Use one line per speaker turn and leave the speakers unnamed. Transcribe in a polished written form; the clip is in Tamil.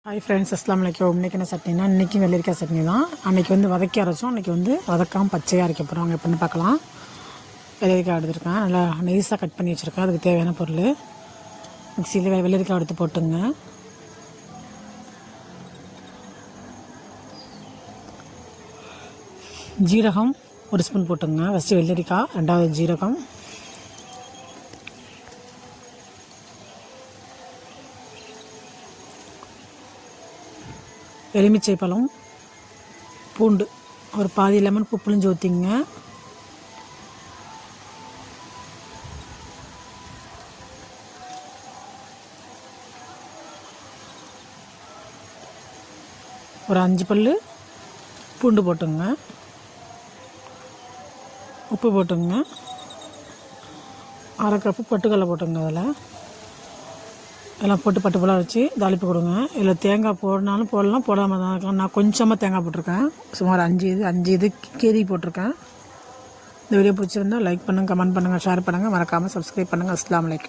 ஹாய் ஃப்ரெண்ட்ஸ், அஸ்ஸலாமு அலைக்கும். இன்றைக்கி என்ன சட்னினா, இன்றைக்கி வெள்ளரிக்காய் சட்னி தான். அன்றைக்கி வதக்கி அரைச்சோம். அன்றைக்கி வதக்காமல் பச்சையாக அரைக்க போகிறோம். எப்படின்னு பார்க்கலாம். வெள்ளரிக்காய் எடுத்துருக்கேன், நல்லா நைஸாக கட் பண்ணி வச்சுருக்கேன். அதுக்கு தேவையான பொருள் மிக்சியில் வெள்ளரிக்காய் எடுத்து போட்டுங்க. ஜீரகம் 1 ஸ்பூன் போட்டுங்க. ஃபஸ்ட்டு வெள்ளரிக்காய், 2வது ஜீரகம், எலுமிச்சை பழம், பூண்டு, ஒரு பாதி லெமன் புளிஞ்சு ஊற்றிங்க. ஒரு 5 பல் பூண்டு போட்டுங்க. உப்பு போட்டுங்க. 1/2 கப்பு பொட்டுக்கடலை போட்டுங்க. அதில் எல்லாம் போட்டு பட்டு போல வச்சு தாளிப்பு கொடுங்க. இதில் தேங்காய் போடனாலும் போடலாம், போடாமல் தான் இருக்கலாம். நான் கொஞ்சமாக தேங்காய் போட்டிருக்கேன். சுமார் 5 இது கீரி போட்டிருக்கேன். இந்த வீடியோ பிடிச்சிருந்தால் லைக் பண்ணுங்கள், கமெண்ட் பண்ணுங்கள், ஷேர் பண்ணுங்கள், மறக்காமல் சப்ஸ்கிரைப் பண்ணுங்கள். அஸ்ஸலாமு அலைக்கும்.